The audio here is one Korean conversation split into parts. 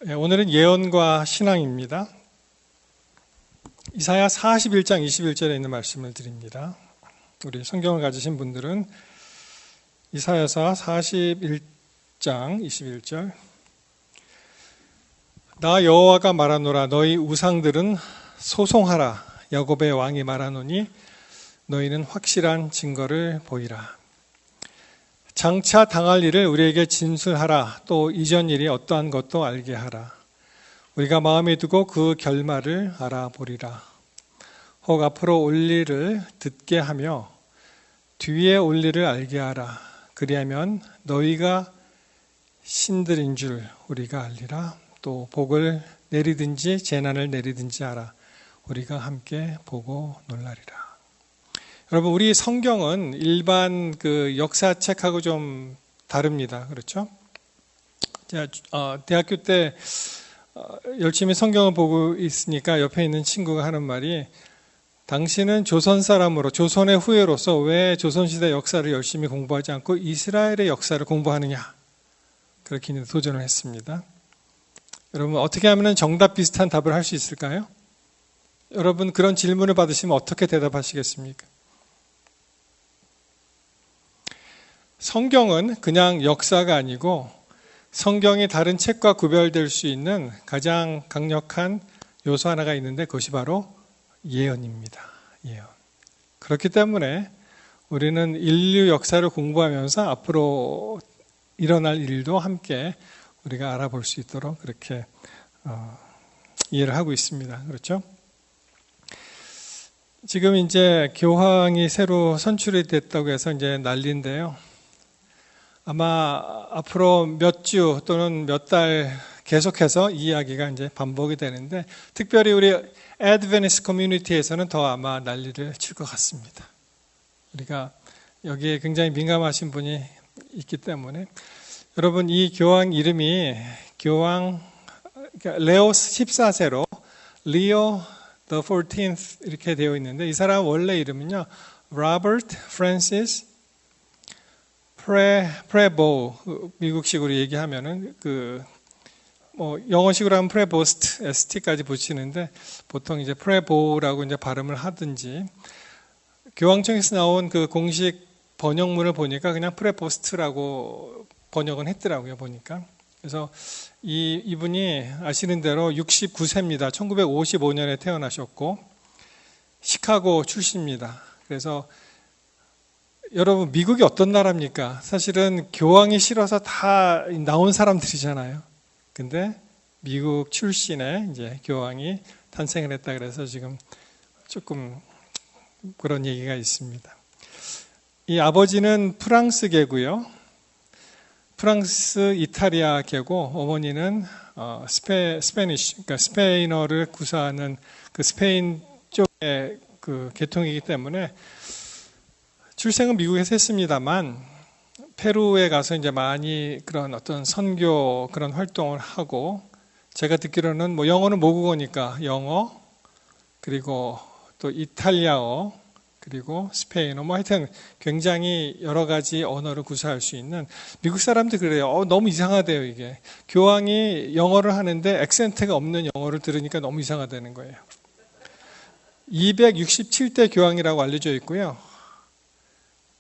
오늘은 예언과 신앙입니다. 이사야 41장 21절에 있는 말씀을 드립니다. 우리 성경을 가지신 분들은 이사야서 41장 21절 나 여호와가 말하노라 너희 우상들은 소송하라 야곱의 왕이 말하노니 너희는 확실한 증거를 보이라. 장차 당할 일을 우리에게 진술하라. 또 이전 일이 어떠한 것도 알게 하라. 우리가 마음에 두고 그 결말을 알아보리라. 혹 앞으로 올 일을 듣게 하며 뒤에 올 일을 알게 하라. 그리하면 너희가 신들인 줄 우리가 알리라. 또 복을 내리든지 재난을 내리든지 하라. 우리가 함께 보고 놀라리라. 여러분, 우리 성경은 일반 역사책하고 좀 다릅니다. 그렇죠? 제가 대학교 때 열심히 성경을 보고 있으니까 옆에 있는 친구가 하는 말이 당신은 조선 사람으로 조선의 후예로서 왜 조선시대 역사를 열심히 공부하지 않고 이스라엘의 역사를 공부하느냐, 그렇게 도전을 했습니다. 여러분, 어떻게 하면 정답 비슷한 답을 할 수 있을까요? 여러분, 그런 질문을 받으시면 어떻게 대답하시겠습니까? 성경은 그냥 역사가 아니고 성경이 다른 책과 구별될 수 있는 가장 강력한 요소 하나가 있는데 그것이 바로 예언입니다. 예언. 그렇기 때문에 우리는 인류 역사를 공부하면서 앞으로 일어날 일도 함께 우리가 알아볼 수 있도록 그렇게 이해를 하고 있습니다. 그렇죠? 지금 이제 교황이 새로 선출이 됐다고 해서 이제 난리인데요. 아마 앞으로 몇 주 또는 몇 달 계속해서 이 이야기가 이제 반복이 되는데, 특별히 우리 애드벤티스트 커뮤니티에서는 더 아마 난리를 칠 것 같습니다. 우리가 여기에 굉장히 민감하신 분이 있기 때문에. 여러분, 이 교황 이름이 레오 14세로 리오 the 14th 이렇게 되어 있는데, 이 사람 원래 이름은요 로버트 프랜시스 프레보, 미국식으로 얘기하면은 영어식으로 하면 프레보스트, ST까지 붙이는데 보통 이제 프레보라고 이제 발음을 하든지, 교황청에서 나온 그 공식 번역문을 보니까 그냥 프레보스트라고 번역은 했더라고요, 보니까. 그래서 이분이 아시는 대로 69세입니다. 1955년에 태어나셨고 시카고 출신입니다. 그래서 여러분, 미국이 어떤 나라입니까? 사실은 교황이 싫어서 다 나온 사람들이잖아요. 근데 미국 출신의 이제 교황이 탄생을 했다 그래서 지금 조금 그런 얘기가 있습니다. 이 아버지는 프랑스계고요. 프랑스 이탈리아계고 어머니는 스페니쉬, 그러니까 스페인어를 구사하는 그 스페인 쪽의 그 계통이기 때문에 출생은 미국에서 했습니다만 페루에 가서 이제 많이 그런 어떤 선교 그런 활동을 하고, 제가 듣기로는 영어는 모국어니까 영어, 그리고 또 이탈리아어, 그리고 스페인어, 하여튼 굉장히 여러 가지 언어를 구사할 수 있는, 미국 사람들 그래요. 너무 이상하대요, 이게. 교황이 영어를 하는데 액센트가 없는 영어를 들으니까 너무 이상하다는 거예요. 267대 교황이라고 알려져 있고요.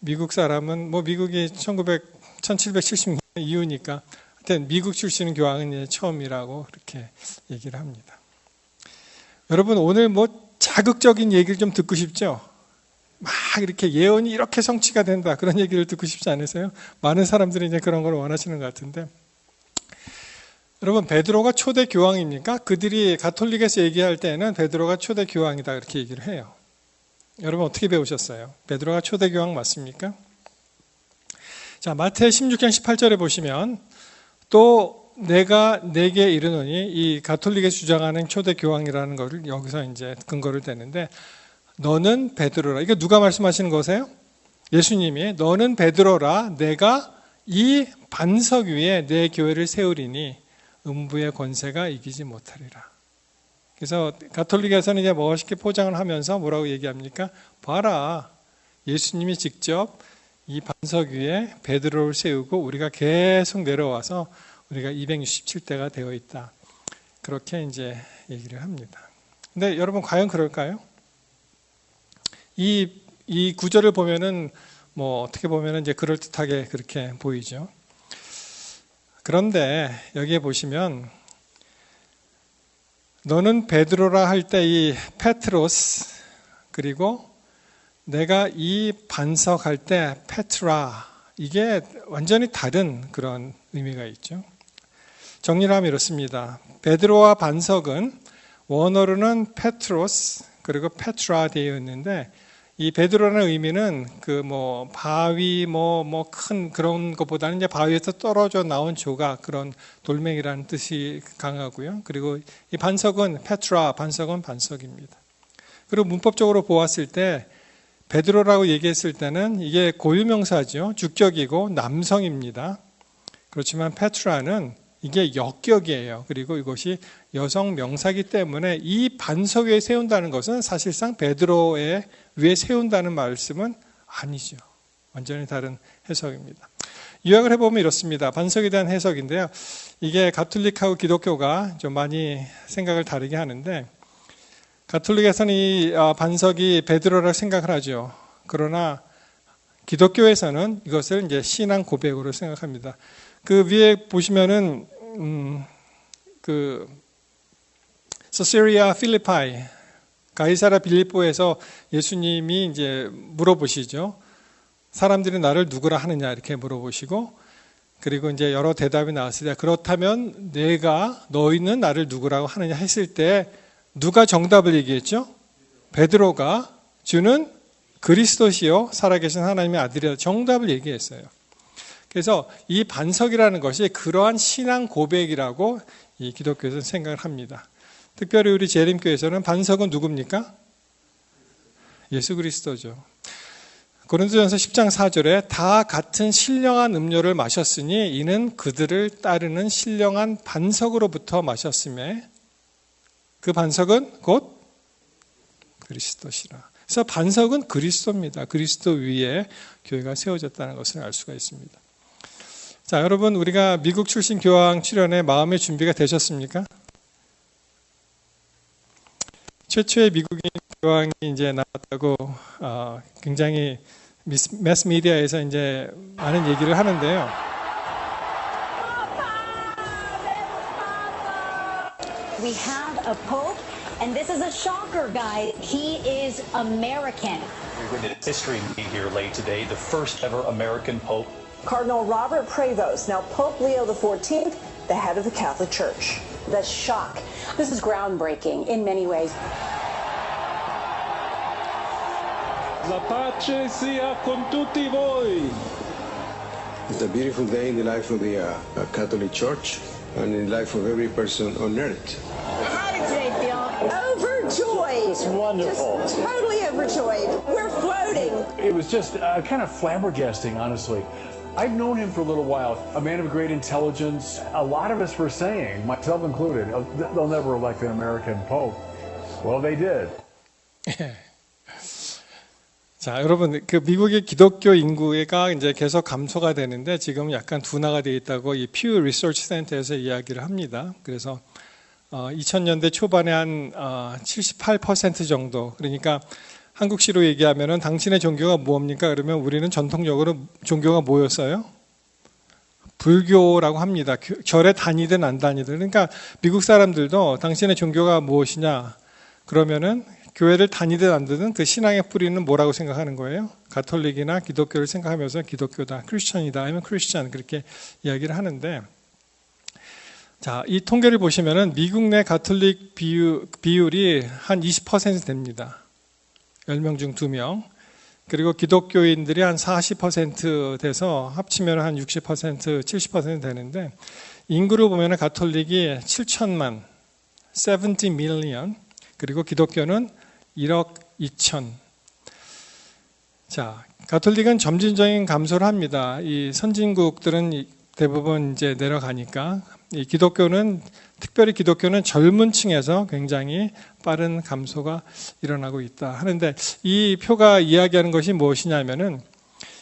미국 사람은 미국이 1770년 이후니까 하여튼 미국 출신 교황은 이제 처음이라고 그렇게 얘기를 합니다. 여러분, 오늘 자극적인 얘기를 좀 듣고 싶죠? 막 이렇게 예언이 이렇게 성취가 된다, 그런 얘기를 듣고 싶지 않으세요? 많은 사람들이 이제 그런 걸 원하시는 것 같은데, 여러분, 베드로가 초대 교황입니까? 그들이 가톨릭에서 얘기할 때는 베드로가 초대 교황이다 그렇게 얘기를 해요. 여러분, 어떻게 배우셨어요? 베드로가 초대 교황 맞습니까? 자, 마태 16장 18절에 보시면 또 내가 내게 이르노니, 이 가톨릭에서 주장하는 초대 교황이라는 것을 여기서 이제 근거를 대는데, 너는 베드로라. 이게 누가 말씀하시는 거세요? 예수님이 너는 베드로라. 내가 이 반석 위에 내 교회를 세우리니 음부의 권세가 이기지 못하리라. 그래서 가톨릭에서는 이제 멋있게 포장을 하면서 뭐라고 얘기합니까? 봐라, 예수님이 직접 이 반석 위에 베드로를 세우고 우리가 계속 내려와서 우리가 267대가 되어 있다. 그렇게 이제 얘기를 합니다. 근데 여러분 과연 그럴까요? 이 구절을 보면은 뭐 어떻게 보면은 이제 그럴듯하게 그렇게 보이죠. 그런데 여기에 보시면 너는 베드로라 할 때 이 페트로스 그리고 내가 이 반석할 때 페트라 이게 완전히 다른 그런 의미가 있죠. 정리를 하면 이렇습니다. 베드로와 반석은 원어로는 페트로스 그리고 페트라 되어 있는데 이 베드로라는 의미는 그 뭐 바위 뭐 큰 그런 것보다는 이제 바위에서 떨어져 나온 조각 그런 돌멩이라는 뜻이 강하고요. 그리고 이 반석은 페트라 반석은 반석입니다. 그리고 문법적으로 보았을 때 베드로라고 얘기했을 때는 이게 고유명사죠. 주격이고 남성입니다. 그렇지만 페트라는 이게 역격이에요. 그리고 이것이 여성 명사이기 때문에 이 반석 위에 세운다는 것은 사실상 베드로의 위에 세운다는 말씀은 아니죠. 완전히 다른 해석입니다. 요약을 해보면 이렇습니다. 반석에 대한 해석인데요. 이게 가톨릭하고 기독교가 좀 많이 생각을 다르게 하는데 가톨릭에서는 이 반석이 베드로라고 생각을 하죠. 그러나 기독교에서는 이것을 이제 신앙 고백으로 생각합니다. 그 위에 보시면은 그 소세리아 필리파이 가이사라 빌립보에서 예수님이 이제 물어보시죠. 사람들이 나를 누구라 하느냐 이렇게 물어보시고 그리고 이제 여러 대답이 나왔을 때 그렇다면 너희는 나를 누구라고 하느냐 했을 때 누가 정답을 얘기했죠? 베드로가 주는 그리스도시요 살아계신 하나님의 아들이라 정답을 얘기했어요. 그래서 이 반석이라는 것이 그러한 신앙 고백이라고 이 기독교에서는 생각을 합니다. 특별히 우리 재림교에서는 반석은 누굽니까? 예수 그리스도죠. 고린도전서 10장 4절에 다 같은 신령한 음료를 마셨으니 이는 그들을 따르는 신령한 반석으로부터 마셨음에 그 반석은 곧 그리스도시라. 그래서 반석은 그리스도입니다. 그리스도 위에 교회가 세워졌다는 것을 알 수가 있습니다. 자, 여러분 우리가 미국 출신 교황 출연에 마음의 준비가 되셨습니까? 최초의 미국인 교황이 이제 나왔다고 굉장히 매스 미디어에서 이제 많은 얘기를 하는데요. We have a pope, and this is a shocker, guys. He is American. We're going to history meeting here late today, the first ever American pope. Cardinal Robert Prevost, now Pope Leo XIV, the head of the Catholic Church. The shock. This is groundbreaking in many ways. La pace sia con tutti voi. It's a beautiful day in the life of the Catholic Church and in the life of every person on earth. How are you today, Phil? Overjoyed. It's wonderful. Just totally overjoyed. We're floating. It was just kind of flabbergasting, honestly. I've known him for a little while, a man of great intelligence. A lot of us were saying, myself included, they'll never elect an American pope. Well, they did. 자, 여러분, 그 미국의 기독교 인구가 이제 계속 감소가 되는데 지금 약간 둔화가 되어 있다고 이 퓨 리서치 센터에서 이야기를 합니다. 그래서 2000년대 초반에 한 78% 정도. 그러니까 한국시로 얘기하면은 당신의 종교가 뭡니까? 그러면 우리는 전통적으로 종교가 뭐였어요? 불교라고 합니다. 절에 다니든 안 다니든. 그러니까 미국 사람들도 당신의 종교가 무엇이냐? 그러면은 교회를 다니든 안 다니든 그 신앙의 뿌리는 뭐라고 생각하는 거예요? 가톨릭이나 기독교를 생각하면서 기독교다, 크리스천이다, 아니면 크리스천 그렇게 이야기를 하는데 자, 이 통계를 보시면은 미국 내 가톨릭 비율이 한 20% 됩니다. 10명 중 2명. 그리고 기독교인들이 한 40% 돼서 합치면 한 60%, 70% 되는데 인구를 보면 가톨릭이 7천만, 70 million, 그리고 기독교는 1억 2천. 자, 가톨릭은 점진적인 감소를 합니다. 이 선진국들은 대부분 이제 내려가니까 이 기독교는 특별히 기독교는 젊은 층에서 굉장히 빠른 감소가 일어나고 있다 하는데 이 표가 이야기하는 것이 무엇이냐면은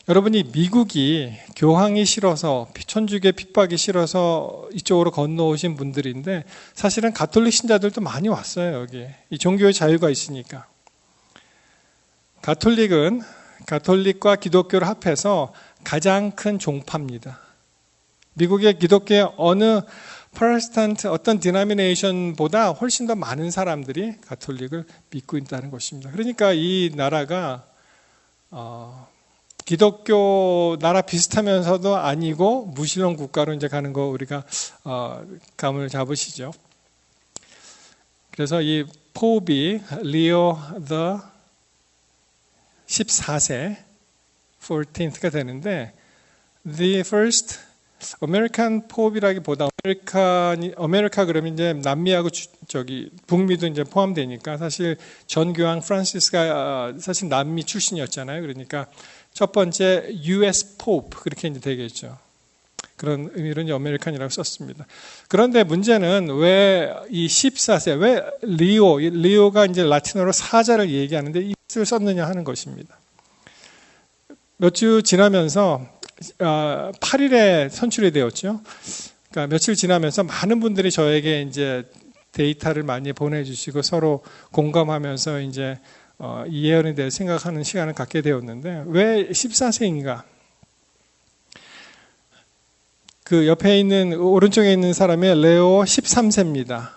여러분이 미국이 교황이 싫어서 천주교 핍박이 싫어서 이쪽으로 건너오신 분들인데 사실은 가톨릭 신자들도 많이 왔어요. 여기 이 종교의 자유가 있으니까. 가톨릭과 기독교를 합해서 가장 큰 종파입니다. 미국의 기독교의 어느 프로테스탄트 어떤 디노미네이션보다 훨씬 더 많은 사람들이 가톨릭을 믿고 있다는 것입니다. 그러니까 이 나라가 기독교 나라 비슷하면서도 아니고 무신론 국가로 이제 가는 거 우리가 감을 잡으시죠. 그래서 이 포비 리오 더 14세 14th가 되는데 the first American Pope이라기보다 아메리카 그러면 이제 남미하고 북미도 이제 포함되니까 사실 전 교황 프란시스가 사실 남미 출신이었잖아요. 그러니까 첫 번째 US Pope 그렇게 이제 되겠죠. 그런 의미로 이제 아메리칸이라고 썼습니다. 그런데 문제는 왜 이 14세, 왜 리오가 이제 라틴어로 사자를 얘기하는데 이것을 썼느냐 하는 것입니다. 몇 주 지나면서 8일에 선출이 되었죠. 그러니까 며칠 지나면서 많은 분들이 저에게 이제 데이터를 많이 보내주시고 서로 공감하면서 이제 이 예언에 대해 생각하는 시간을 갖게 되었는데 왜 14세인가? 그 옆에 있는 오른쪽에 있는 사람이 레오 13세입니다.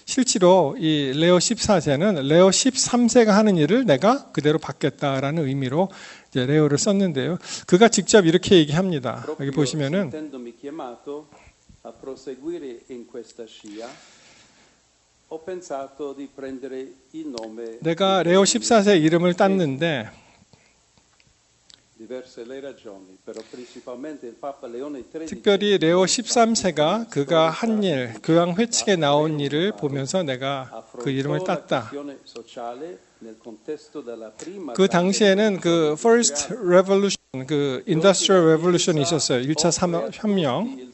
실제로 이 레오 14세는 레오 13세가 하는 일을 내가 그대로 받겠다라는 의미로 이제 레오를 썼는데요. 그가 직접 이렇게 얘기합니다. 여기 보시면은 내가 레오 14세 이름을 땄는데 특별히 레오 13세가 그가 한 일, 교황 회칙에 나온 일을 보면서 내가 그 이름을 땄다. 그 당시에는 그 First Revolution, 그 Industrial Revolution이 있었어요. 1차 산업혁명.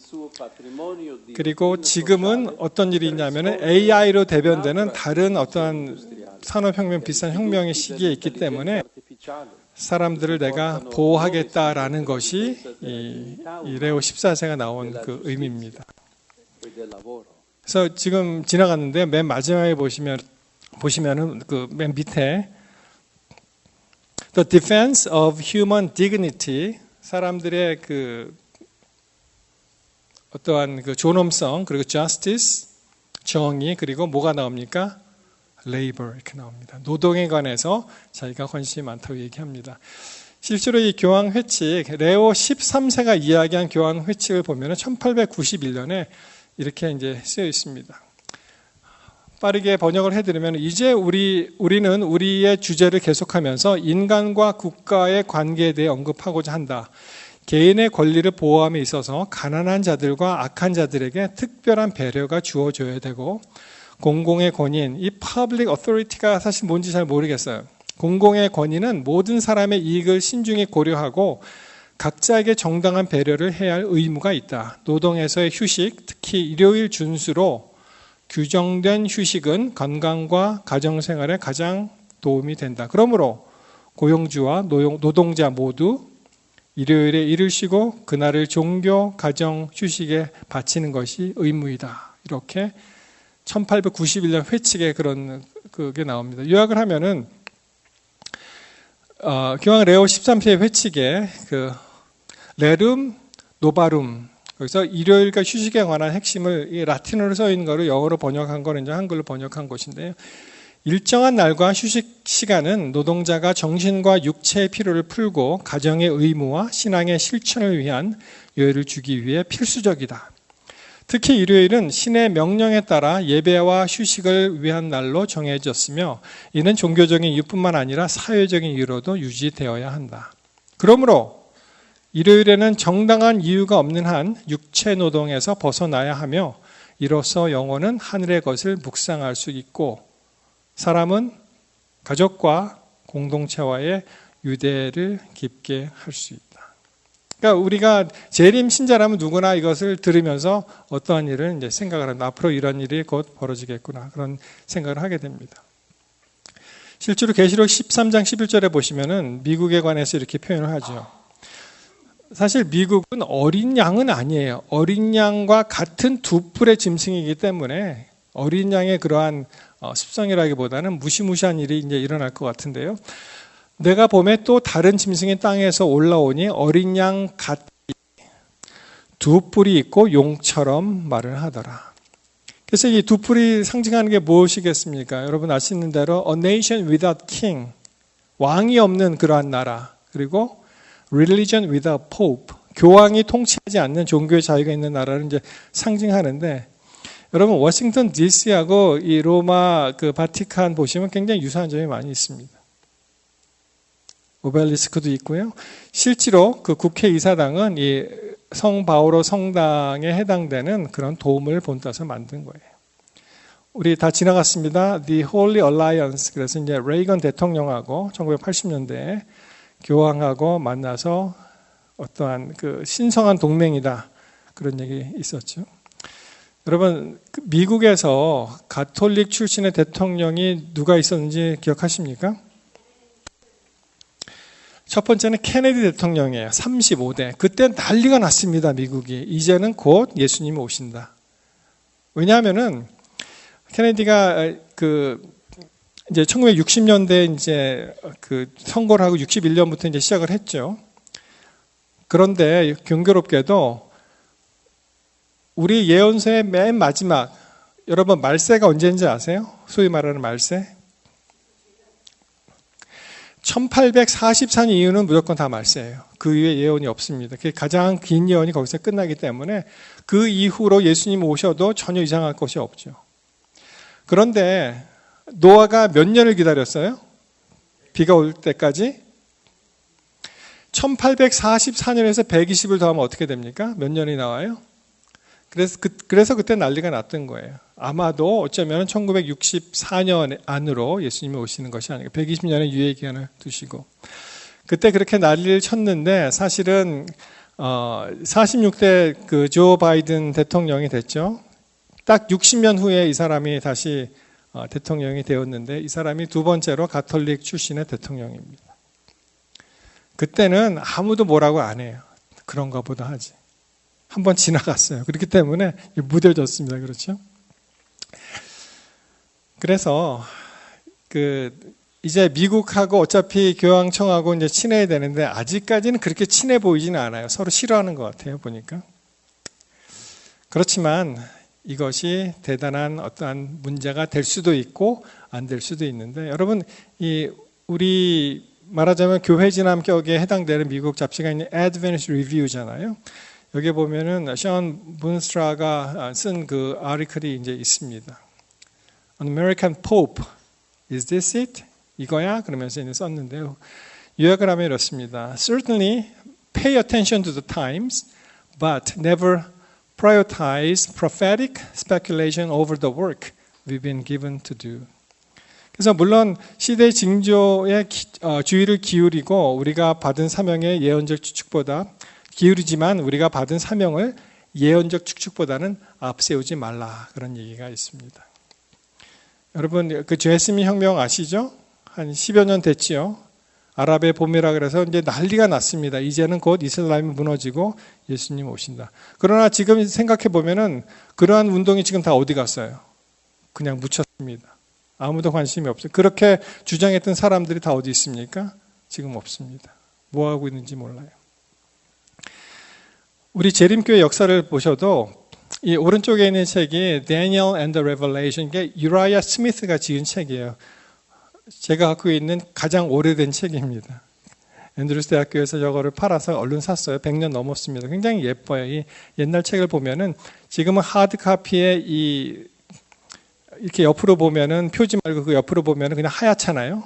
그리고 지금은 어떤 일이 있냐면은 AI로 대변되는 다른 어떤 산업혁명 비슷한 혁명의 시기에 있기 때문에 사람들을 내가 보호하겠다라는 것이 이 레오 14세가 나온 그 의미입니다. 그래서 지금 지나갔는데 맨 마지막에 보시면은 그 맨 밑에 The Defense of Human Dignity, 사람들의 그 어떠한 그 존엄성, 그리고 Justice, 정의, 그리고 뭐가 나옵니까? Labor 이렇게 나옵니다. 노동에 관해서 자기가 관심이 많다고 얘기합니다. 실제로 이 교황 회칙, 레오 13세가 이야기한 교황 회칙을 보면 1891년에 이렇게 이제 쓰여 있습니다. 빠르게 번역을 해드리면 이제 우리는 우리의 주제를 계속하면서 인간과 국가의 관계에 대해 언급하고자 한다. 개인의 권리를 보호함에 있어서 가난한 자들과 악한 자들에게 특별한 배려가 주어져야 되고 공공의 권위인, 이 public authority가 사실 뭔지 잘 모르겠어요. 공공의 권위는 모든 사람의 이익을 신중히 고려하고 각자에게 정당한 배려를 해야 할 의무가 있다. 노동에서의 휴식, 특히 일요일 준수로 규정된 휴식은 건강과 가정생활에 가장 도움이 된다. 그러므로 고용주와 노동자 모두 일요일에 일을 쉬고 그날을 종교, 가정, 휴식에 바치는 것이 의무이다. 이렇게 1891년 회칙에 그런 그게 나옵니다. 요약을 하면은 교황 레오 13세의 회칙에 그 레룸 노바룸, 그래서 일요일과 휴식에 관한 핵심을 이 라틴어로 써 있는 거를 영어로 번역한 거는 이제 한글로 번역한 것인데요. 일정한 날과 휴식 시간은 노동자가 정신과 육체의 피로를 풀고 가정의 의무와 신앙의 실천을 위한 여유를 주기 위해 필수적이다. 특히 일요일은 신의 명령에 따라 예배와 휴식을 위한 날로 정해졌으며 이는 종교적인 이유뿐만 아니라 사회적인 이유로도 유지되어야 한다. 그러므로 일요일에는 정당한 이유가 없는 한 육체 노동에서 벗어나야 하며 이로써 영혼은 하늘의 것을 묵상할 수 있고 사람은 가족과 공동체와의 유대를 깊게 할 수 있다. 그러니까 우리가 재림 신자라면 누구나 이것을 들으면서 어떠한 일을 이제 생각을 합니다. 앞으로 이런 일이 곧 벌어지겠구나 그런 생각을 하게 됩니다. 실제로 계시록 13장 11절에 보시면은 미국에 관해서 이렇게 표현을 하죠. 사실 미국은 어린 양은 아니에요. 어린 양과 같은 두 뿔의 짐승이기 때문에 어린 양의 그러한 습성이라기보다는 무시무시한 일이 이제 일어날 것 같은데요. 내가 봄에 또 다른 짐승이 땅에서 올라오니 어린 양 같이 두 뿔이 있고 용처럼 말을 하더라. 그래서 이 두 뿔이 상징하는 게 무엇이겠습니까? 여러분 아시는 대로 A nation without king, 왕이 없는 그러한 나라, 그리고 Religion without pope, 교황이 통치하지 않는 종교의 자유가 있는 나라를 이제 상징하는데, 여러분 워싱턴 DC하고 이 로마 그 바티칸 보시면 굉장히 유사한 점이 많이 있습니다. 오벨리스크도 있고요. 실제로 그 국회의사당은 이 성 바오로 성당에 해당되는 그런 도움을 본따서 만든 거예요. 우리 다 지나갔습니다. The Holy Alliance. 그래서 이제 레이건 대통령하고 1980년대에 교황하고 만나서 어떠한 그 신성한 동맹이다. 그런 얘기 있었죠. 여러분, 미국에서 가톨릭 출신의 대통령이 누가 있었는지 기억하십니까? 첫 번째는 케네디 대통령이에요. 35대. 그때 난리가 났습니다, 미국이. 이제는 곧 예수님이 오신다. 왜냐하면은 케네디가 이제 1960년대 이제 그 선거를 하고 61년부터 이제 시작을 했죠. 그런데 경교롭게도 우리 예언서의 맨 마지막, 여러분 말세가 언제인지 아세요? 소위 말하는 말세? 1844년 이후는 무조건 다 말세예요. 그 이후에 예언이 없습니다. 그게 가장 긴 예언이 거기서 끝나기 때문에 그 이후로 예수님 오셔도 전혀 이상할 것이 없죠. 그런데 노아가 몇 년을 기다렸어요? 비가 올 때까지? 1844년에서 120을 더하면 어떻게 됩니까? 몇 년이 나와요? 그래서 그때 난리가 났던 거예요. 아마도 어쩌면 1964년 안으로 예수님이 오시는 것이 아니고 120년의 유예 기간을 두시고 그때 그렇게 난리를 쳤는데 사실은 46대 그 조 바이든 대통령이 됐죠. 딱 60년 후에 이 사람이 다시 대통령이 되었는데 이 사람이 두 번째로 가톨릭 출신의 대통령입니다. 그때는 아무도 뭐라고 안 해요. 그런가 보다 하지. 한번 지나갔어요. 그렇기 때문에 무뎌졌습니다. 그렇죠? 그래서 이제 미국하고 어차피 교황청하고 이제 친해야 되는데 아직까지는 그렇게 친해 보이지는 않아요. 서로 싫어하는 것 같아요. 보니까. 그렇지만 이것이 대단한 어떠한 문제가 될 수도 있고 안 될 수도 있는데 여러분 우리 말하자면 교회 진압격에 해당되는 미국 잡지가 있는 Adventist Review잖아요. 여기 보면은 션 문스트라가 쓴 그 아티클이 이제 있습니다. An American Pope, is this it? 이거야? 그러면서 이제 썼는데요. 요약을 하면 이렇습니다. Certainly pay attention to the times, but never prioritize prophetic speculation over the work we've been given to do. 그래서 물론 시대 징조에 주의를 기울이고 우리가 받은 사명의 예언적 추측보다 기울이지만 우리가 받은 사명을 예언적 추측보다는 앞세우지 말라 그런 얘기가 있습니다. 여러분 그 제스민 혁명 아시죠? 한 10여 년 됐지요. 아랍의 봄이라 그래서 이제 난리가 났습니다. 이제는 곧 이슬람이 무너지고 예수님 오신다. 그러나 지금 생각해 보면은 그러한 운동이 지금 다 어디 갔어요? 그냥 묻혔습니다. 아무도 관심이 없어요. 그렇게 주장했던 사람들이 다 어디 있습니까? 지금 없습니다. 뭐 하고 있는지 몰라요. 우리 재림교회 역사를 보셔도 이 오른쪽에 있는 책이 Daniel and the Revelation, 이게 유라야 스미스가 지은 책이에요. 제가 갖고 있는 가장 오래된 책입니다. 앤드루스 대학교에서 저거를 팔아서 얼른 샀어요. 100년 넘었습니다. 굉장히 예뻐요. 이 옛날 책을 보면은 지금은 하드 카피에 이렇게 옆으로 보면은 표지 말고 그 옆으로 보면은 그냥 하얗잖아요.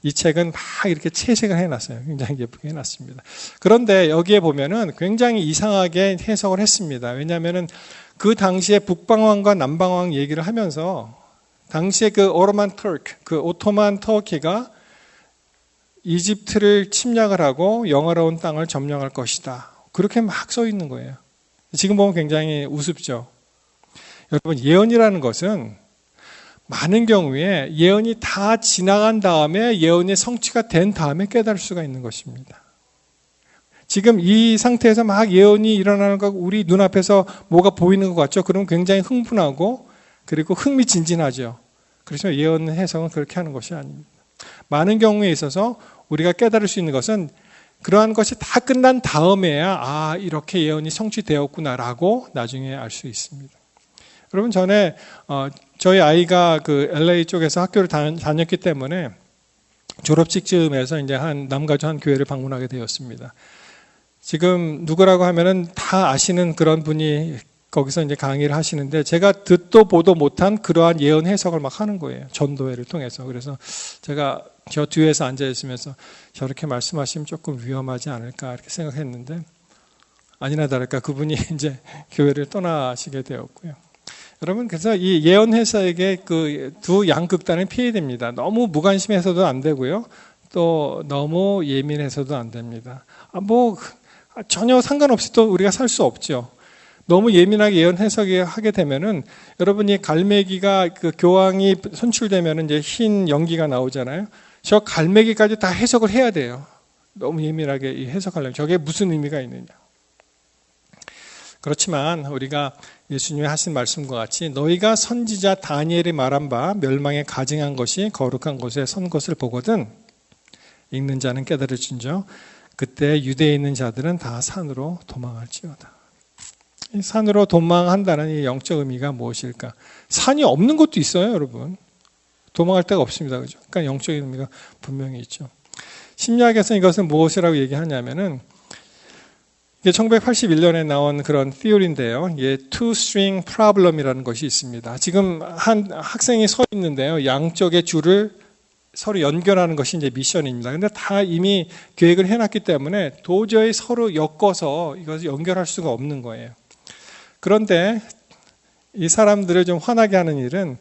이 책은 막 이렇게 채색을 해놨어요. 굉장히 예쁘게 해놨습니다. 그런데 여기에 보면은 굉장히 이상하게 해석을 했습니다. 왜냐하면은 그 당시에 북방왕과 남방왕 얘기를 하면서 당시에 그 오토만 터키, 그 오토만 터키가 이집트를 침략을 하고 영화로운 땅을 점령할 것이다. 그렇게 막 써 있는 거예요. 지금 보면 굉장히 우습죠. 여러분 예언이라는 것은 많은 경우에 예언이 다 지나간 다음에 예언이 성취가 된 다음에 깨달을 수가 있는 것입니다. 지금 이 상태에서 막 예언이 일어나는 거 우리 눈앞에서 뭐가 보이는 것 같죠? 그러면 굉장히 흥분하고 그리고 흥미진진하죠. 그래서 예언 해석은 그렇게 하는 것이 아닙니다. 많은 경우에 있어서 우리가 깨달을 수 있는 것은 그러한 것이 다 끝난 다음에야 이렇게 예언이 성취되었구나라고 나중에 알 수 있습니다. 여러분 전에 저희 아이가 그 LA 쪽에서 학교를 다녔기 때문에 졸업식쯤에서 이제 한 남가주 한 교회를 방문하게 되었습니다. 지금 누구라고 하면은 다 아시는 그런 분이 거기서 이제 강의를 하시는데 제가 듣도 보도 못한 그러한 예언 해석을 막 하는 거예요. 전도회를 통해서. 그래서 제가 저 뒤에서 앉아 있으면서 저렇게 말씀하시면 조금 위험하지 않을까 이렇게 생각했는데 아니나 다를까 그분이 이제 교회를 떠나시게 되었고요. 여러분 그래서 이 예언 해석의 그 두 양극단을 피해야 됩니다. 너무 무관심해서도 안 되고요. 또 너무 예민해서도 안 됩니다. 전혀 상관없이 또 우리가 살 수 없죠. 너무 예민하게 예언 해석하게 되면은 여러분이 갈매기가 그 교황이 선출되면은 이제 흰 연기가 나오잖아요. 저 갈매기까지 다 해석을 해야 돼요. 너무 예민하게 해석하려면 저게 무슨 의미가 있느냐. 그렇지만 우리가 예수님이 하신 말씀과 같이 너희가 선지자 다니엘이 말한 바 멸망에 가증한 것이 거룩한 곳에 선 것을 보거든 읽는 자는 깨달을진저 그때 유대에 있는 자들은 다 산으로 도망할지어다. 이 산으로 도망한다는 이 영적 의미가 무엇일까? 산이 없는 곳도 있어요, 여러분. 도망할 데가 없습니다. 그죠? 그러니까 영적인 의미가 분명히 있죠. 심리학에서 이것은 무엇이라고 얘기하냐면은 이게 1981년에 나온 그런 티오리인데요. 이게 two-string problem이라는 것이 있습니다. 지금 한 학생이 서 있는데요. 양쪽의 줄을 서로 연결하는 것이 이제 미션입니다. 근데 다 이미 계획을 해놨기 때문에 도저히 서로 엮어서 이것을 연결할 수가 없는 거예요. 그런데 이 사람들을 좀 화나게 하는 일은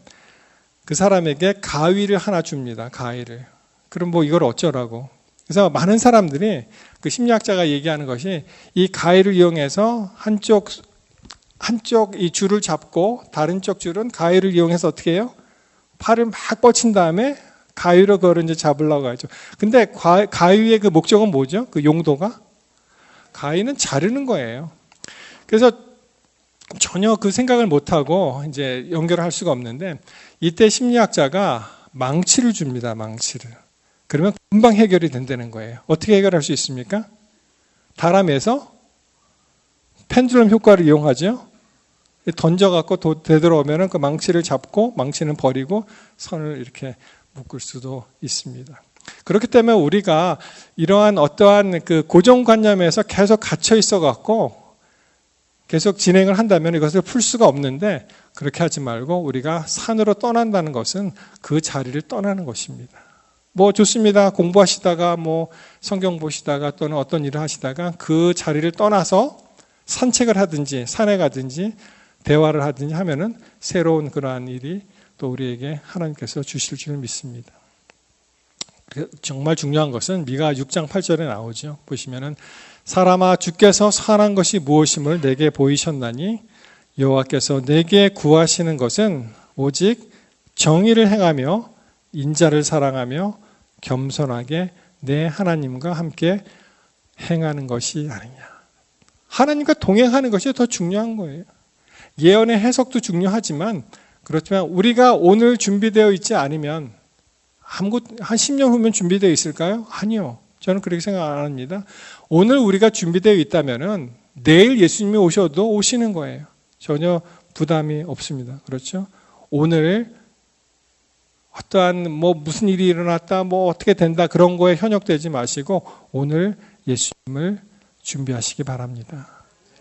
그 사람에게 가위를 하나 줍니다. 가위를. 그럼 뭐 이걸 어쩌라고. 그래서 많은 사람들이 그 심리학자가 얘기하는 것이 이 가위를 이용해서 한쪽 이 줄을 잡고 다른 쪽 줄은 가위를 이용해서 어떻게 해요? 팔을 막 뻗친 다음에 가위로 그걸 이제 잡으려고 하죠. 근데 가위의 그 목적은 뭐죠? 그 용도가? 가위는 자르는 거예요. 그래서 전혀 그 생각을 못하고 이제 연결을 할 수가 없는데 이때 심리학자가 망치를 줍니다. 망치를. 그러면 금방 해결이 된다는 거예요. 어떻게 해결할 수 있습니까? 다람에서 펜듈럼 효과를 이용하죠. 던져갖고 되돌아오면 그 망치를 잡고 망치는 버리고 선을 이렇게 묶을 수도 있습니다. 그렇기 때문에 우리가 이러한 어떠한 그 고정관념에서 계속 갇혀 있어갖고 계속 진행을 한다면 이것을 풀 수가 없는데 그렇게 하지 말고 우리가 산으로 떠난다는 것은 그 자리를 떠나는 것입니다. 뭐 좋습니다. 공부하시다가 뭐 성경 보시다가 또는 어떤 일을 하시다가 그 자리를 떠나서 산책을 하든지 산에 가든지 대화를 하든지 하면은 새로운 그러한 일이 또 우리에게 하나님께서 주실 줄 믿습니다. 정말 중요한 것은 미가 6장 8절에 나오죠. 보시면은 사람아 주께서 선한 것이 무엇임을 내게 보이셨나니 여호와께서 내게 구하시는 것은 오직 정의를 행하며 인자를 사랑하며 겸손하게 내 하나님과 함께 행하는 것이 아니냐. 하나님과 동행하는 것이 더 중요한 거예요. 예언의 해석도 중요하지만 그렇지만 우리가 오늘 준비되어 있지 않으면 한 10년 후면 준비되어 있을까요? 아니요. 저는 그렇게 생각 안 합니다. 오늘 우리가 준비되어 있다면은 내일 예수님이 오셔도 오시는 거예요. 전혀 부담이 없습니다. 그렇죠? 오늘 어떠한 뭐 무슨 일이 일어났다, 뭐 어떻게 된다 그런 거에 현혹되지 마시고 오늘 예수님을 준비하시기 바랍니다.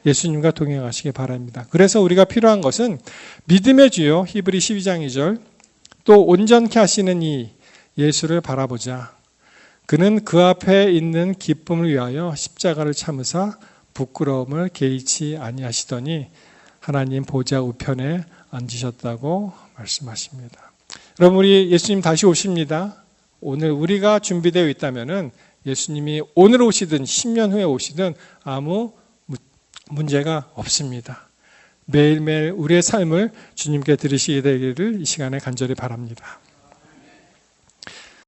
예수님과 동행하시기 바랍니다. 그래서 우리가 필요한 것은 믿음의 주요 히브리 12장 2절 또 온전케 하시는 이 예수를 바라보자. 그는 그 앞에 있는 기쁨을 위하여 십자가를 참으사 부끄러움을 개의치 아니하시더니 하나님 보좌 우편에 앉으셨다고 말씀하십니다. 여러분 우리 예수님 다시 오십니다. 오늘 우리가 준비되어 있다면은 예수님이 오늘 오시든 10년 후에 오시든 아무 문제가 없습니다. 매일매일 우리의 삶을 주님께 드리시게 되기를 이 시간에 간절히 바랍니다.